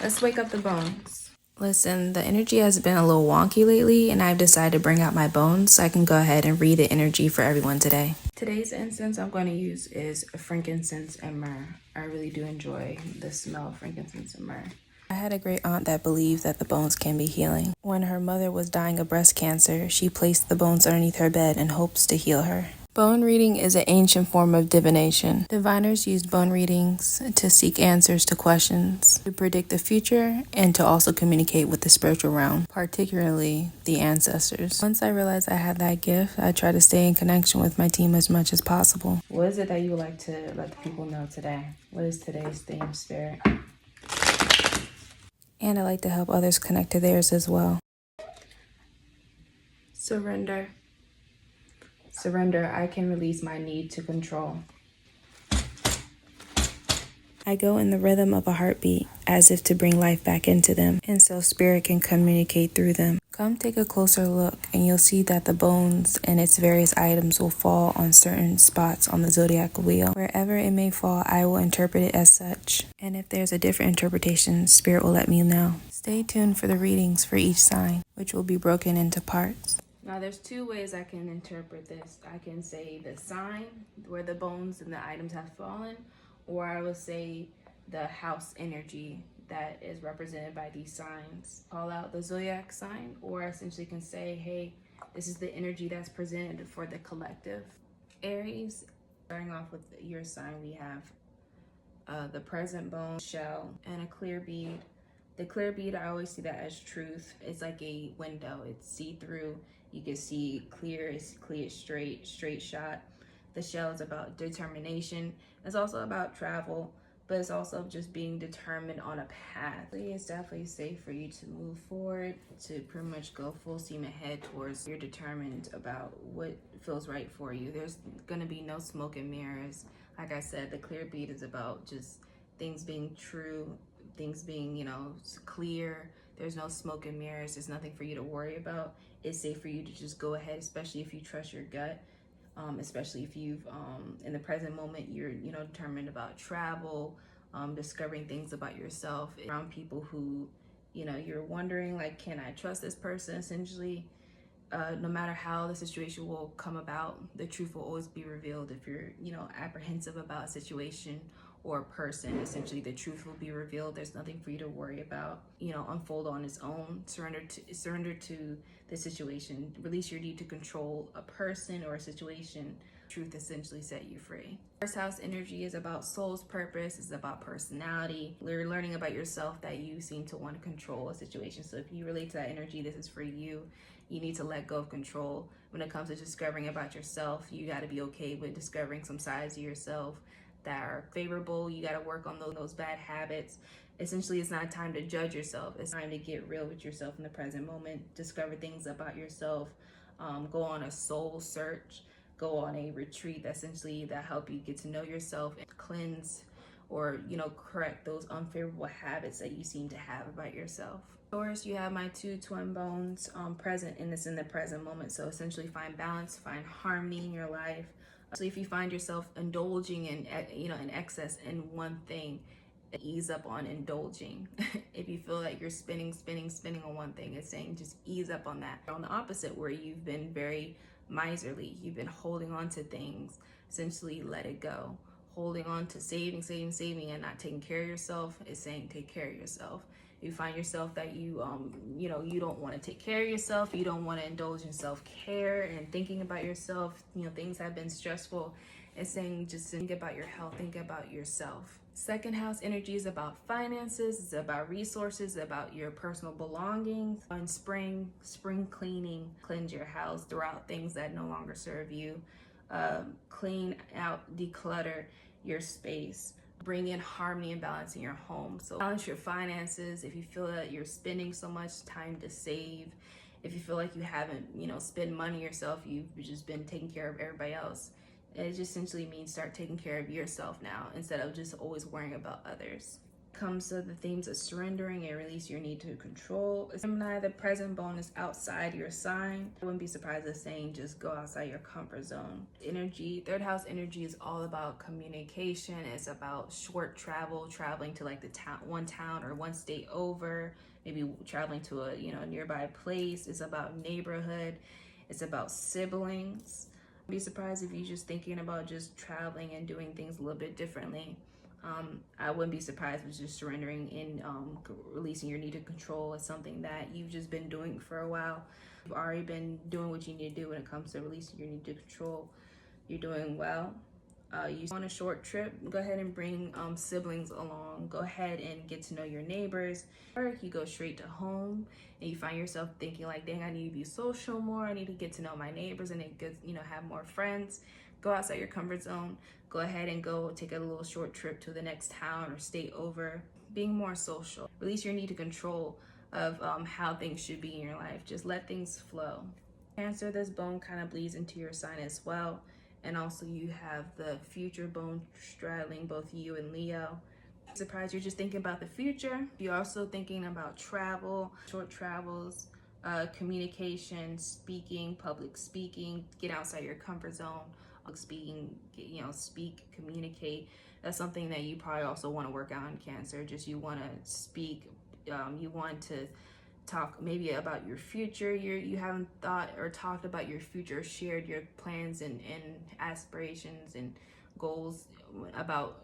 Let's wake up the bones. Listen, the energy has been a little wonky lately, and I've decided to bring out my bones so I can go ahead and read the energy for everyone today. Today's incense I'm going to use is frankincense and myrrh. I really do enjoy the smell of frankincense and myrrh. I had a great aunt that believed that the bones can be healing. When her mother was dying of breast cancer, she placed the bones underneath her bed in hopes to heal her. Bone reading is an ancient form of divination. Diviners used bone readings to seek answers to questions, to predict the future, and to also communicate with the spiritual realm, particularly the ancestors. Once I realized I had that gift, I try to stay in connection with my team as much as possible. What is it that you would like to let the people know today? What is today's theme, Spirit? And I like to help others connect to theirs as well. Surrender. Surrender, I can release my need to control. I go in the rhythm of a heartbeat, as if to bring life back into them, and so spirit can communicate through them. Come take a closer look, and you'll see that the bones and its various items will fall on certain spots on the zodiac wheel. Wherever it may fall, I will interpret it as such. And if there's a different interpretation, spirit will let me know. Stay tuned for the readings for each sign, which will be broken into parts. Now, there's two ways I can interpret this. I can say the sign where the bones and the items have fallen, or I will say the house energy that is represented by these signs. Call out the zodiac sign, or I essentially can say, hey, this is the energy that's presented for the collective. Aries, starting off with your sign, we have the present bone, shell, and a clear bead. The clear bead, I always see that as truth. It's like a window. It's see-through. You can see clear, it's clear, straight shot. The shell is about determination. It's also about travel, but it's also just being determined on a path. It's definitely safe for you to move forward, to pretty much go full steam ahead towards you're determined about what feels right for you. There's gonna be no smoke and mirrors. Like I said, the clear bead is about just things being true, things being, clear. There's no smoke and mirrors. There's nothing for you to worry about. It's safe for you to just go ahead, especially if you trust your gut. Especially if you've, in the present moment, you're, determined about travel, discovering things about yourself around people who, you're wondering, like, can I trust this person? Essentially, no matter how the situation will come about, the truth will always be revealed. If you're, apprehensive about a situation or a person, essentially the truth will be revealed. There's nothing for you to worry about, unfold on its own. Surrender to the situation. Release your need to control a person or a situation. Truth essentially set you free. First house energy is about soul's purpose. It's about personality. You're learning about yourself that you seem to want to control a situation. So if you relate to that energy, this is for you. You need to let go of control. When it comes to discovering about yourself, you got to be okay with discovering some sides of yourself that are favorable. You got to work on those bad habits. Essentially, it's not time to judge yourself. It's time to get real with yourself in the present moment. Discover things about yourself. Go on a soul search. Go on a retreat that help you get to know yourself and cleanse or, correct those unfavorable habits that you seem to have about yourself. Taurus, you have my two twin bones present in the present moment. So essentially find balance, find harmony in your life. So if you find yourself indulging in excess in one thing, ease up on indulging. If you feel like you're spinning on one thing, it's saying just ease up on that. On the opposite, where you've been very miserly, you've been holding on to things, essentially let it go. Holding on to saving and not taking care of yourself is saying take care of yourself. You find yourself that you don't want to take care of yourself, you don't want to indulge in self-care and thinking about yourself, things have been stressful. It's saying just think about your health, think about yourself. Second house energy is about finances, it's about resources, about your personal belongings. On spring cleaning, cleanse your house, throw out things that no longer serve you. Clean out, declutter your space. Bring in harmony and balance in your home. So balance your finances. If you feel that you're spending so much, time to save. If you feel like you haven't, spent money yourself, you've just been taking care of everybody else. It just essentially means start taking care of yourself now instead of just always worrying about others. Comes to the themes of surrendering and release your need to control. Gemini, the present bone is outside your sign. I wouldn't be surprised if saying just go outside your comfort zone. Energy, third house energy is all about communication. It's about short travel, traveling to like one town or one state over, maybe traveling to a nearby place. It's about neighborhood. It's about siblings. I'd be surprised if you're just thinking about just traveling and doing things a little bit differently. I wouldn't be surprised with just surrendering and releasing your need to control. Is something that you've just been doing for a while. You've already been doing what you need to do when it comes to releasing your need to control. You're doing well. You on a short trip, go ahead and bring siblings along. Go ahead and get to know your neighbors. Or you go straight to home and you find yourself thinking like, dang, I need to be social more. I need to get to know my neighbors and have more friends. Go outside your comfort zone. Go ahead and go take a little short trip to the next town or state over. Being more social. Release your need to control of how things should be in your life. Just let things flow. Cancer, this bone kind of bleeds into your sign as well. And also you have the future bone straddling both you and Leo. Surprised you're just thinking about the future. You're also thinking about travel, short travels, communication, speaking, public speaking, get outside your comfort zone. Speaking, speak, communicate. That's something that you probably also want to work out in Cancer. Just you want to speak, you want to talk maybe about your future. You haven't thought or talked about your future, shared your plans and aspirations and goals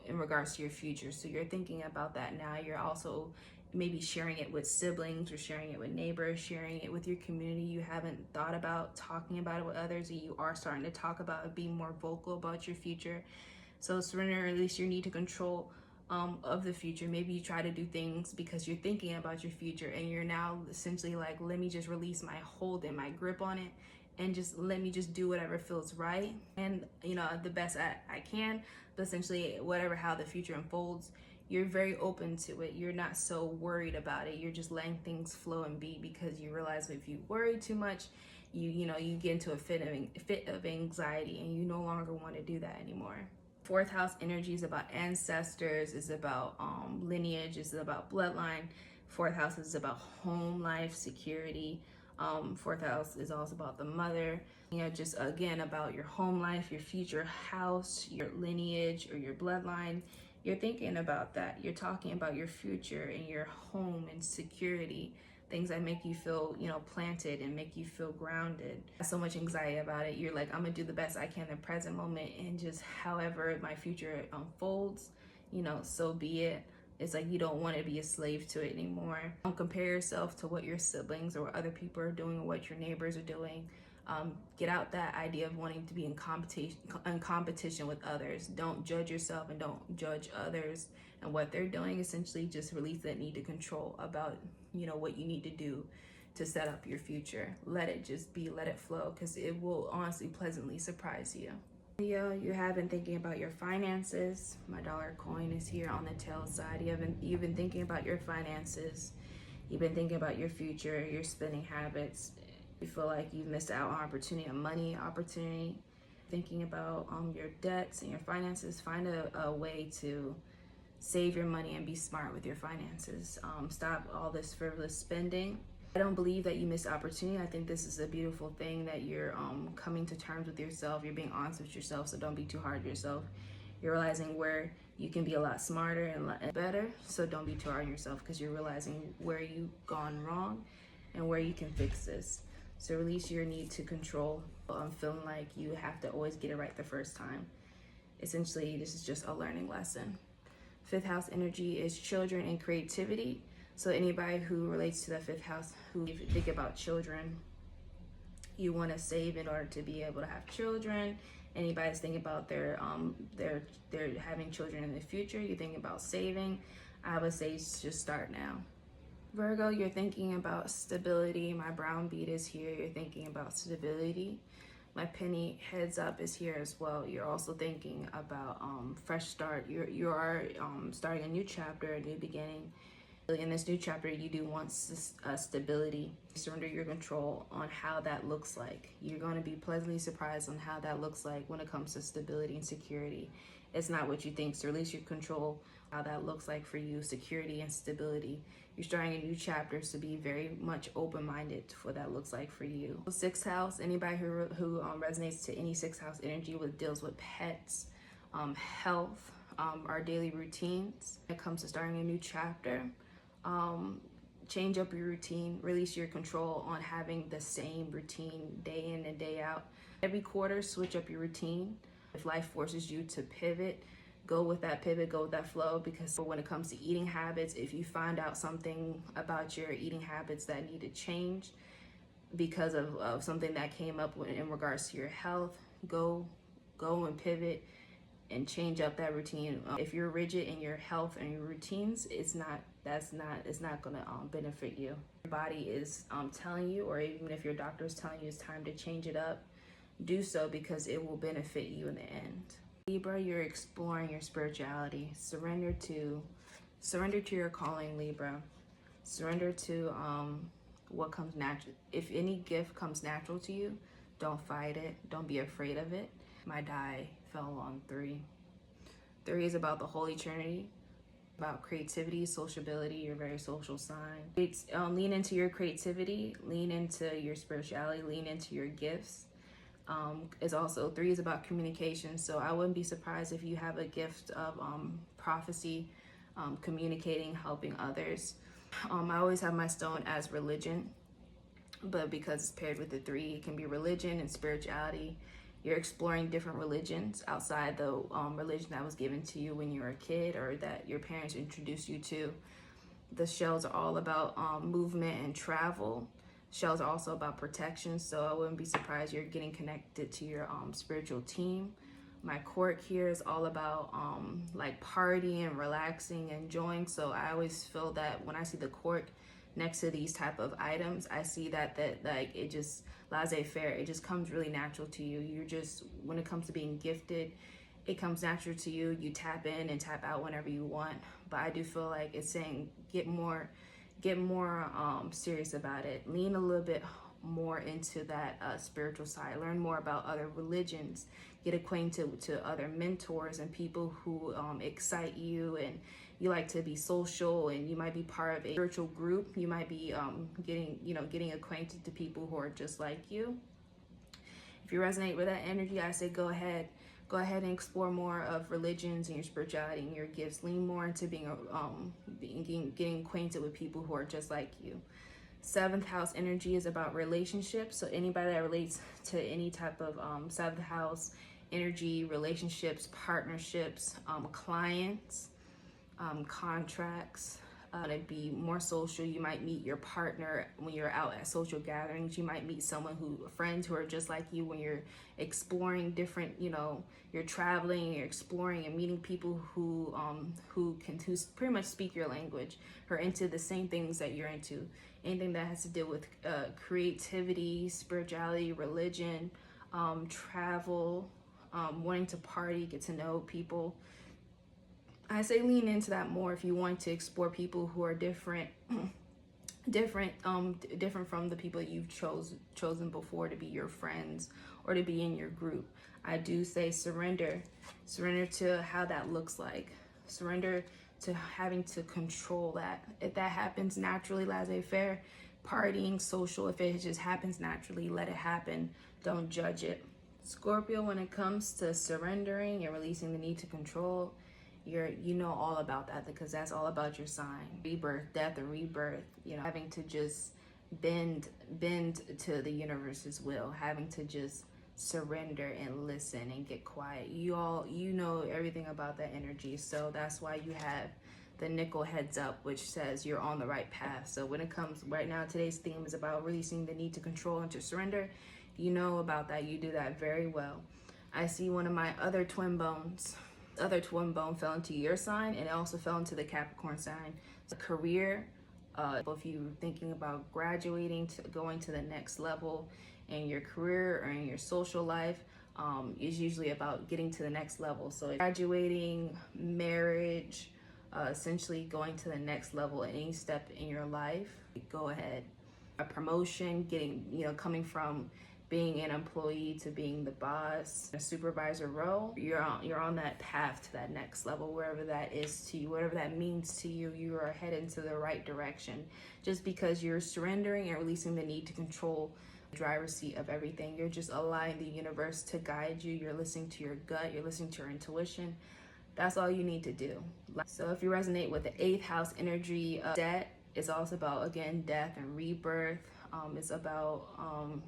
in regards to your future. So you're thinking about that now. You're also maybe sharing it with siblings or sharing it with neighbors, sharing it with your community. You haven't thought about talking about it with others, and you are starting to talk about it, being more vocal about your future. So surrender and release your need to control of the future. Maybe you try to do things because you're thinking about your future and you're now essentially like, let me just release my hold and my grip on it and just let me just do whatever feels right and the best I can. But essentially how the future unfolds, you're very open to it. You're not so worried about it. You're just letting things flow and be, because you realize if you worry too much, you get into a fit of anxiety and you no longer want to do that anymore. Fourth house energy is about ancestors, is about lineage, is about bloodline. Fourth house is about home life, security. Fourth house is also about the mother. Just again about your home life, your future house, your lineage or your bloodline. You're thinking about that. You're talking about your future and your home and security. Things that make you feel, planted and make you feel grounded. So much anxiety about it. You're like, I'm gonna do the best I can in the present moment, and just however my future unfolds, so be it. It's like you don't want to be a slave to it anymore. Don't compare yourself to what your siblings or what other people are doing or what your neighbors are doing. Get out that idea of wanting to be in competition with others. Don't judge yourself and don't judge others and what they're doing. Essentially, just release that need to control about what you need to do to set up your future. Let it just be, let it flow, because it will honestly pleasantly surprise you. Leo, you have been thinking about your finances. My dollar coin is here on the tail side. You've been thinking about your finances. You've been thinking about your future, your spending habits. You feel like you've missed out on opportunity, a money opportunity. Thinking about your debts and your finances. Find a way to save your money and be smart with your finances. Stop all this frivolous spending. I don't believe that you missed opportunity. I think this is a beautiful thing that you're coming to terms with yourself. You're being honest with yourself, so don't be too hard on yourself. You're realizing where you can be a lot smarter and better, so don't be too hard on yourself, because you're realizing where you've gone wrong and where you can fix this. So release your need to control. Feeling like you have to always get it right the first time. Essentially, this is just a learning lesson. Fifth house energy is children and creativity. So anybody who relates to the fifth house, who think about children, you want to save in order to be able to have children. Anybody's thinking about they're having children in the future, you're thinking about saving, I would say just start now. Virgo, you're thinking about stability. My brown bead is here. You're thinking about stability. My penny heads up is here as well. You're also thinking about fresh start. You are starting a new chapter, a new beginning. In this new chapter, you do want stability. Surrender your control on how that looks like. You're going to be pleasantly surprised on how that looks like when it comes to stability and security. It's not what you think, so release your control, how that looks like for you, security and stability. You're starting a new chapter, so be very much open-minded to what that looks like for you. Sixth house, anybody who resonates to any sixth house energy deals with pets, health, our daily routines. When it comes to starting a new chapter, change up your routine, release your control on having the same routine day in and day out. Every quarter, switch up your routine. If life forces you to pivot, go with that pivot, go with that flow, because when it comes to eating habits, if you find out something about your eating habits that need to change because of something that came up in regards to your health, go and pivot and change up that routine. If you're rigid in your health and your routines, it's not gonna benefit you. Your body is telling you, or even if your doctor is telling you it's time to change it up, do so, because it will benefit you in the end. Libra, you're exploring your spirituality. Surrender to your calling, Libra. Surrender to what comes natural. If any gift comes natural to you, don't fight it. Don't be afraid of it. My die fell on 3. 3 is about the Holy Trinity, about creativity, sociability. You're a very social sign. It's lean into your creativity, lean into your spirituality, lean into your gifts. Is also 3 is about communication. So I wouldn't be surprised if you have a gift of prophecy, communicating, helping others. I always have my stone as religion, but because it's paired with the 3, it can be religion and spirituality. You're exploring different religions outside the religion that was given to you when you were a kid or that your parents introduced you to. The shells are all about movement and travel. Shells are also about protection, so I wouldn't be surprised you're getting connected to your spiritual team. My court here is all about like partying, relaxing, enjoying. So I always feel that when I see the court next to these type of items, I see that like it just laissez-faire. It just comes really natural to you. You're just, when it comes to being gifted, it comes natural to you. You tap in and tap out whenever you want. But I do feel like it's saying get more serious about it. Lean a little bit more into that spiritual side. Learn more about other religions. Get acquainted to other mentors and people who excite you, and you like to be social, and you might be part of a spiritual group. You might be getting acquainted to people who are just like you. If you resonate with that energy, I say go ahead and explore more of religions and your spirituality and your gifts. Lean more into getting acquainted with people who are just like you. 7th house energy is about relationships. So anybody that relates to any type of 7th house energy, relationships, partnerships, clients, contracts, to be more social. You might meet your partner when you're out at social gatherings. You might meet friends who are just like you when you're exploring different, you're traveling, you're exploring and meeting people who pretty much speak your language, who are into the same things that you're into. Anything that has to deal with creativity, spirituality, religion, travel, wanting to party, get to know people. I say lean into that more if you want to explore people who are different from the people you've chosen before to be your friends or to be in your group. I do say surrender to how that looks like. Surrender to having to control that. If that happens naturally, laissez-faire, partying, social, if it just happens naturally, let it happen. Don't judge it. Scorpio, when it comes to surrendering and releasing the need to control, you know all about that, because that's all about your sign. Rebirth, death, or rebirth, having to just bend to the universe's will, having to just surrender and listen and get quiet. You know everything about that energy, so that's why you have the nickel heads up, which says you're on the right path. So when it comes right now, today's theme is about releasing the need to control and to surrender. You know about that. You do that very well. I see one of my other twin bone fell into your sign, and it also fell into the Capricorn sign. So career, if you're thinking about graduating to going to the next level in your career or in your social life, is usually about getting to the next level. So graduating, marriage, essentially going to the next level at any step in your life. Go ahead. A promotion, coming from being an employee to being the boss, a supervisor role, you're on that path to that next level, wherever that is to you, whatever that means to you. You are heading to the right direction. Just because you're surrendering and releasing the need to control the driver's seat of everything, you're just allowing the universe to guide you. You're listening to your gut, you're listening to your intuition. That's all you need to do. So if you resonate with the 8th house energy of debt, it's also about, again, death and rebirth. It's about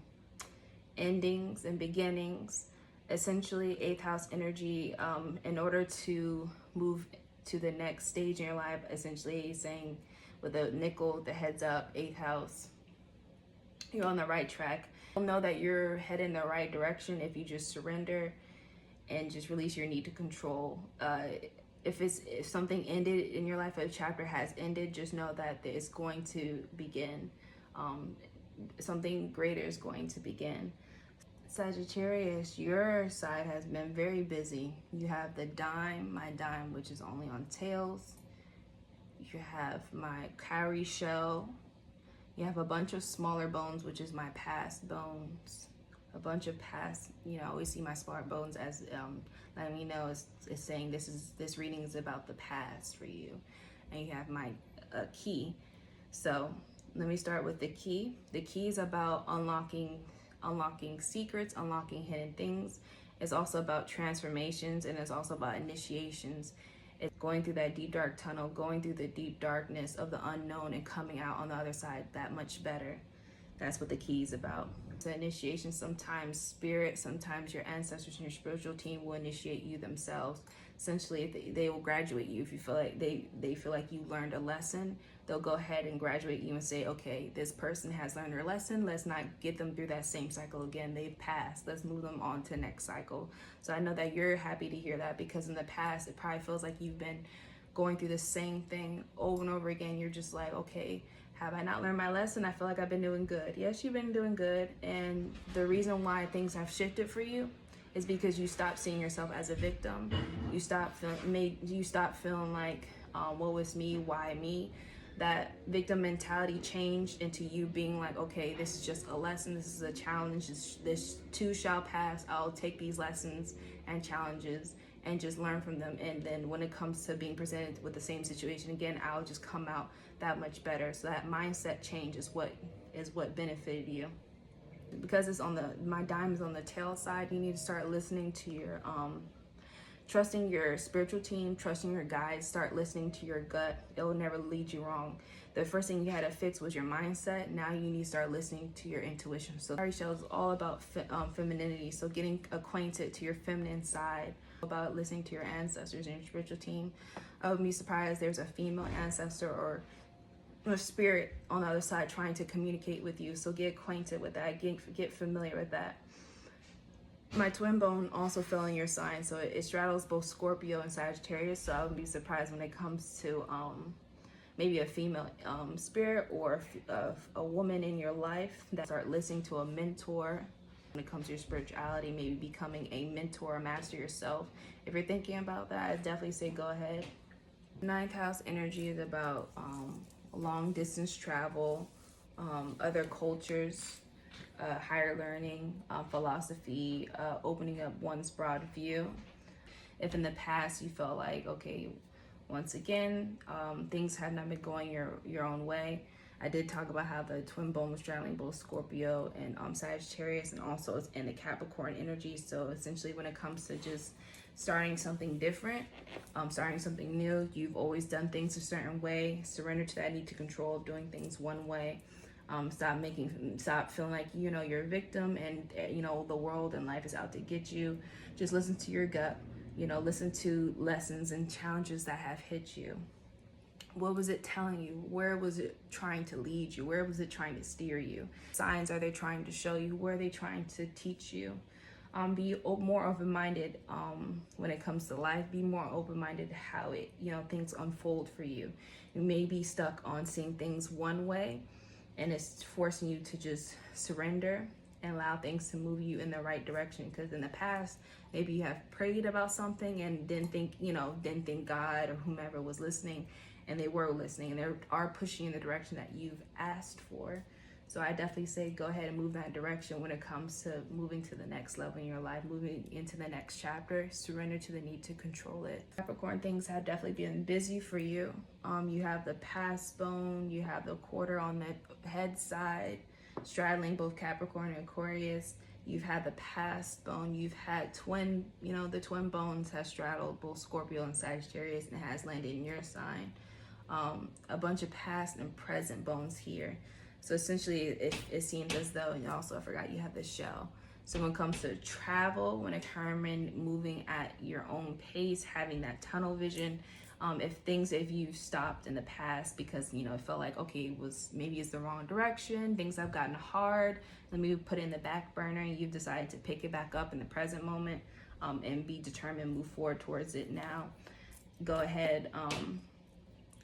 endings and beginnings. Essentially, 8th house energy, in order to move to the next stage in your life, essentially saying with a nickel, the heads up, 8th house, you're on the right track. You'll know that you're heading in the right direction if you just surrender and just release your need to control. If something ended in your life, a chapter has ended, just know that it's going to begin. Something greater is going to begin. Sagittarius, your side has been very busy. You have the dime, my dime, which is only on tails. You have my cowrie shell. You have a bunch of smaller bones, which is my past bones. A bunch of past, I always see my smaller bones as letting me know it's saying this reading is about the past for you. And you have my key. So let me start with the key. The key is about unlocking secrets, unlocking hidden things. It's also about transformations, and it's also about initiations. It's going through that deep dark tunnel, going through the deep darkness of the unknown and coming out on the other side that much better. That's what the key is about. The initiation, sometimes spirit, sometimes your ancestors and your spiritual team will initiate you themselves. Essentially, they will graduate you. If you feel like they feel like you learned a lesson, they'll go ahead and graduate you and say, okay, this person has learned their lesson. Let's not get them through that same cycle again. They've passed. Let's move them on to the next cycle. So I know that you're happy to hear that, because in the past, it probably feels like you've been going through the same thing over and over again. You're just like, okay, have I not learned my lesson? I feel like I've been doing good. Yes, you've been doing good. And the reason why things have shifted for you is because you stopped seeing yourself as a victim. You stopped feeling like, what was me? Why me? That victim mentality changed into you being like, okay, this is just a lesson. This is a challenge. This too shall pass. I'll take these lessons and challenges and just learn from them. And then when it comes to being presented with the same situation again, I'll just come out that much better. So that mindset change is what benefited you. Because it's my dime is on the tail side, you need to start listening to your trusting your spiritual team, trusting your guides, start listening to your gut. It will never lead you wrong. The first thing you had to fix was your mindset. Now you need to start listening to your intuition. So Aries show is all about femininity. So getting acquainted to your feminine side, about listening to your ancestors and your spiritual team. I wouldn't be surprised there's a female ancestor or a spirit on the other side trying to communicate with you. So get acquainted with that, get familiar with that. My twin bone also fell in your sign, so it straddles both Scorpio and Sagittarius. So I wouldn't be surprised when it comes to maybe a female spirit or a woman in your life that start listening to a mentor. When it comes to your spirituality, maybe becoming a mentor or master yourself. If you're thinking about that, I'd definitely say go ahead. 9th house energy is about long distance travel, other cultures, higher learning, philosophy, opening up one's broad view. If in the past you felt like, okay, once again, things had not been going your own way. I did talk about how the twin bone was straddling both Scorpio and Sagittarius, and also it's in the Capricorn energy. So essentially when it comes to just starting something different, starting something new, you've always done things a certain way. Surrender to that need to control of doing things one way. Stop feeling like, you're a victim and, the world and life is out to get you. Just listen to your gut, listen to lessons and challenges that have hit you. What was it telling you? Where was it trying to lead you? Where was it trying to steer you? Signs are they trying to show you? Where are they trying to teach you? Be more open-minded when it comes to life. Be more open-minded how things unfold for you. You may be stuck on seeing things one way, and it's forcing you to just surrender and allow things to move you in the right direction. Because in the past, maybe you have prayed about something and didn't think God or whomever was listening, and they were listening, and they are pushing you in the direction that you've asked for. So I definitely say go ahead and move that direction when it comes to moving to the next level in your life, moving into the next chapter. Surrender to the need to control it. Capricorn, things have definitely been busy for you. You have the past bone, you have the quarter on the head side, straddling both Capricorn and Aquarius. You've had the past bone, you've had twin, the twin bones have straddled both Scorpio and Sagittarius, and it has landed in your sign. A bunch of past and present bones here. So essentially, it seems as though, and also I forgot you have the shell. So when it comes to travel, when it comes moving at your own pace, having that tunnel vision, if you've stopped in the past because, it felt like, okay, maybe it's the wrong direction, things have gotten hard, let me put it in the back burner, and you've decided to pick it back up in the present moment, and be determined, move forward towards it now. Go ahead.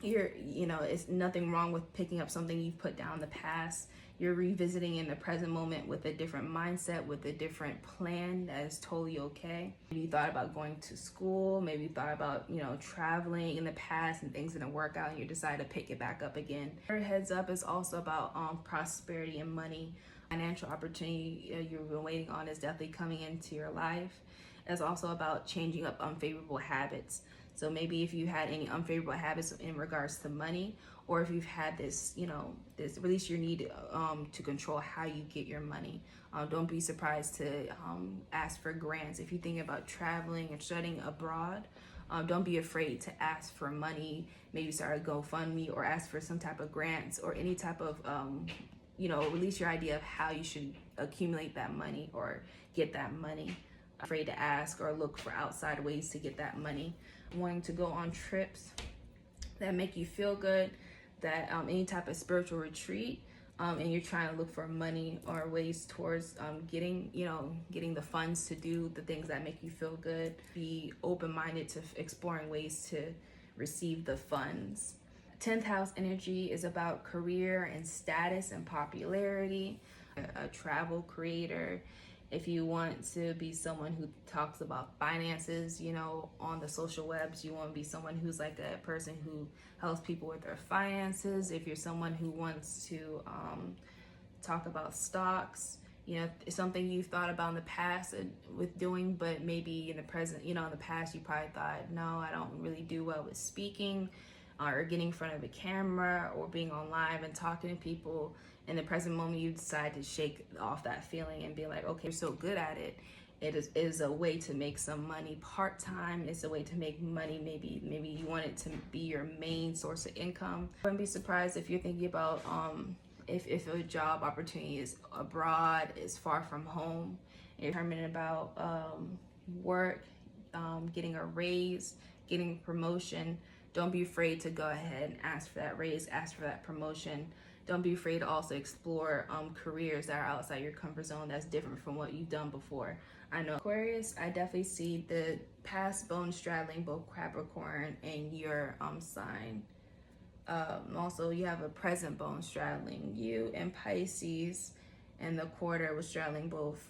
It's nothing wrong with picking up something you've put down in the past. You're revisiting in the present moment with a different mindset, with a different plan. That is totally okay. Maybe you thought about going to school, maybe you thought about, traveling in the past and things didn't work out and you decide to pick it back up again. Your heads up is also about prosperity and money. Financial opportunity you've been waiting on is definitely coming into your life. It's also about changing up unfavorable habits. So maybe if you had any unfavorable habits in regards to money, or if you've had this, release your need to control how you get your money. Don't be surprised to ask for grants. If you think about traveling and studying abroad, don't be afraid to ask for money. Maybe start a GoFundMe or ask for some type of grants or any type of, release your idea of how you should accumulate that money or get that money. Afraid to ask or look for outside ways to get that money. Wanting to go on trips that make you feel good, that any type of spiritual retreat, and you're trying to look for money or ways towards getting the funds to do the things that make you feel good. Be open-minded to exploring ways to receive the funds. 10th house energy is about career and status and popularity. A travel creator. If you want to be someone who talks about finances, on the social webs, you want to be someone who's like a person who helps people with their finances. If you're someone who wants to talk about stocks, it's something you've thought about in the past with doing, but maybe in the present, in the past you probably thought, no, I don't really do well with speaking or getting in front of a camera or being on live and talking to people. In the present moment, you decide to shake off that feeling and be like, okay, you're so good at it. It is a way to make some money part-time. It's a way to make money. Maybe you want it to be your main source of income. I wouldn't be surprised if you're thinking about if a job opportunity is abroad, is far from home, and you're determined about work, getting a raise, getting a promotion. Don't be afraid to go ahead and ask for that raise, ask for that promotion. Don't be afraid to also explore careers that are outside your comfort zone that's different from what you've done before. I know Aquarius, I definitely see the past bone straddling both Capricorn and your sign. Also, you have a present bone straddling you and Pisces, and the quarter was straddling both,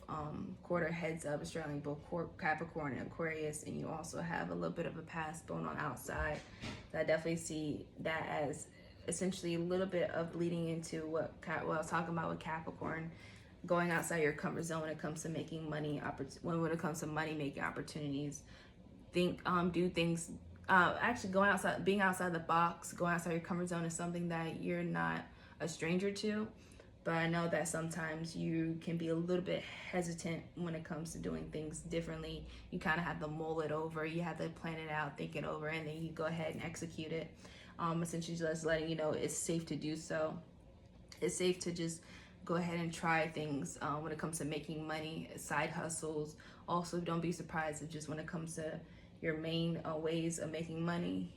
quarter heads up is straddling both Capricorn and Aquarius, and you also have a little bit of a past bone on outside. So I definitely see that as essentially a little bit of bleeding into what I was talking about with Capricorn, going outside your comfort zone when it comes to making money, when it comes to money making opportunities. Do things, actually going outside, being outside the box, going outside your comfort zone is something that you're not a stranger to. But I know that sometimes you can be a little bit hesitant when it comes to doing things differently. You kind of have to mull it over, you have to plan it out, think it over, and then you go ahead and execute it. Essentially just letting you know it's safe to do so. It's safe to just go ahead and try things when it comes to making money, side hustles. Also, don't be surprised if just when it comes to your main ways of making money,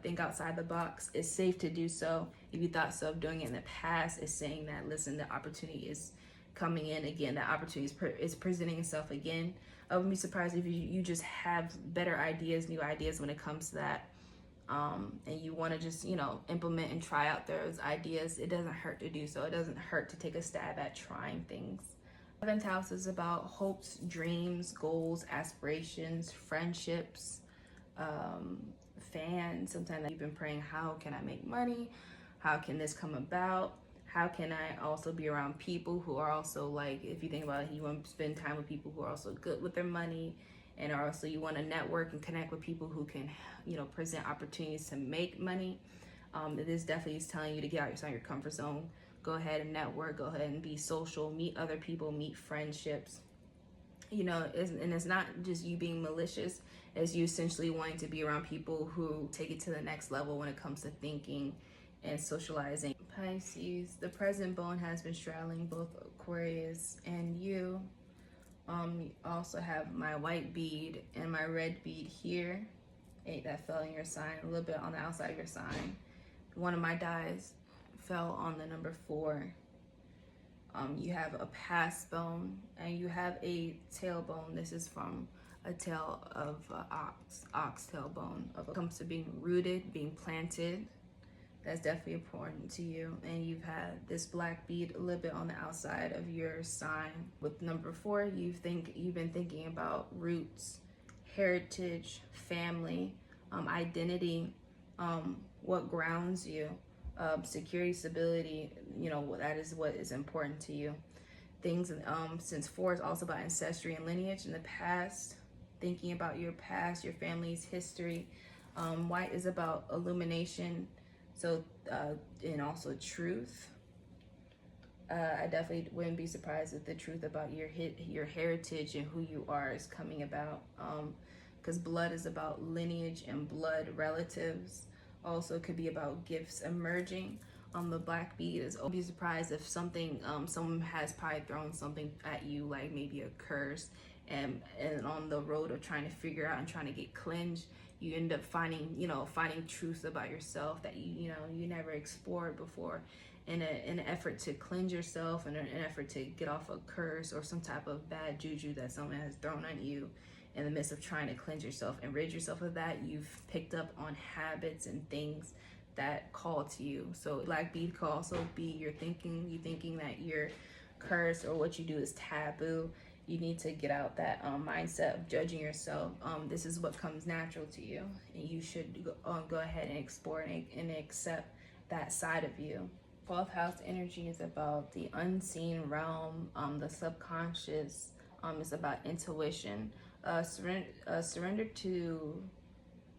think outside the box. It's safe to do so. If you thought so of doing it in the past, it's saying that, listen, the opportunity is coming in again. That opportunity is presenting itself again. I wouldn't be surprised if you just have better ideas, new ideas when it comes to that. And you want to just, implement and try out those ideas. It doesn't hurt to do so. It doesn't hurt to take a stab at trying things. Seventh house is about hopes, dreams, goals, aspirations, friendships, fans. Sometimes you've been praying, how can I make money? How can this come about? How can I also be around people who are also, like, if you think about it, you want to spend time with people who are also good with their money, and also you want to network and connect with people who can, you know, present opportunities to make money. This definitely is telling you to get outside your comfort zone. Go ahead and network, go ahead and be social, meet other people, meet friendships. You know, and it's not just you being malicious, it's you essentially wanting to be around people who take it to the next level when it comes to thinking and socializing. Pisces, the present bone has been straddling both Aquarius and you. You also have my white bead and my red bead here, that fell in your sign, a little bit on the outside of your sign. One of my dies fell on the number 4. You have a past bone and you have a tailbone. This is from a tail of ox tailbone. Of comes to being rooted, being planted. That's definitely important to you. And you've had this black bead a little bit on the outside of your sign. With number 4, you've been thinking about roots, heritage, family, identity, what grounds you. Security, stability, you know, that is what is important to you. Things, since 4 is also about ancestry and lineage in the past, thinking about your past, your family's history. White is about illumination, so and also truth. I definitely wouldn't be surprised if the truth about your heritage and who you are is coming about, because blood is about lineage and blood relatives. Also could be about gifts emerging. The black bead is, be surprised if something, someone has probably thrown something at you, like maybe a curse, and on the road of trying to figure out and trying to get cleansed, you end up finding truths about yourself that you never explored before, in an effort to cleanse yourself, and an effort to get off a curse or some type of bad juju that someone has thrown at you. In the midst of trying to cleanse yourself and rid yourself of that, you've picked up on habits and things that call to you. So black bead could also be you thinking that you're cursed or what you do is taboo. You need to get out that mindset of judging yourself. This is what comes natural to you, and you should go ahead and explore and accept that side of you. 12th house energy is about the unseen realm, the subconscious. It's about intuition. Surrender to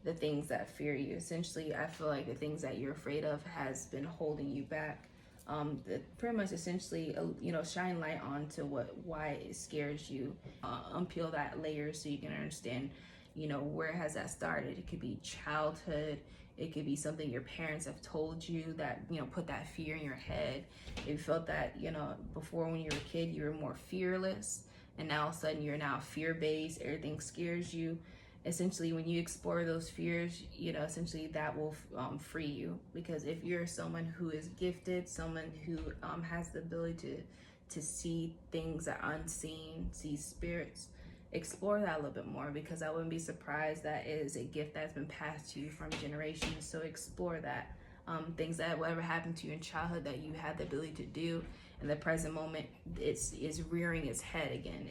the things that fear you. Essentially, I feel like the things that you're afraid of has been holding you back. Pretty much essentially, shine light onto why it scares you. Unpeel that layer so you can understand, where has that started. It could be childhood. It could be something your parents have told you that, put that fear in your head. If you felt that, before when you were a kid, you were more fearless, and now all of a sudden you're now fear-based, everything scares you. Essentially, when you explore those fears, essentially that will free you. Because if you're someone who is gifted, someone who has the ability to see things that are unseen, see spirits, explore that a little bit more, because I wouldn't be surprised that it is a gift that's been passed to you from generations. So explore that. Things that whatever happened to you in childhood that you had the ability to do in the present moment, is rearing its head again.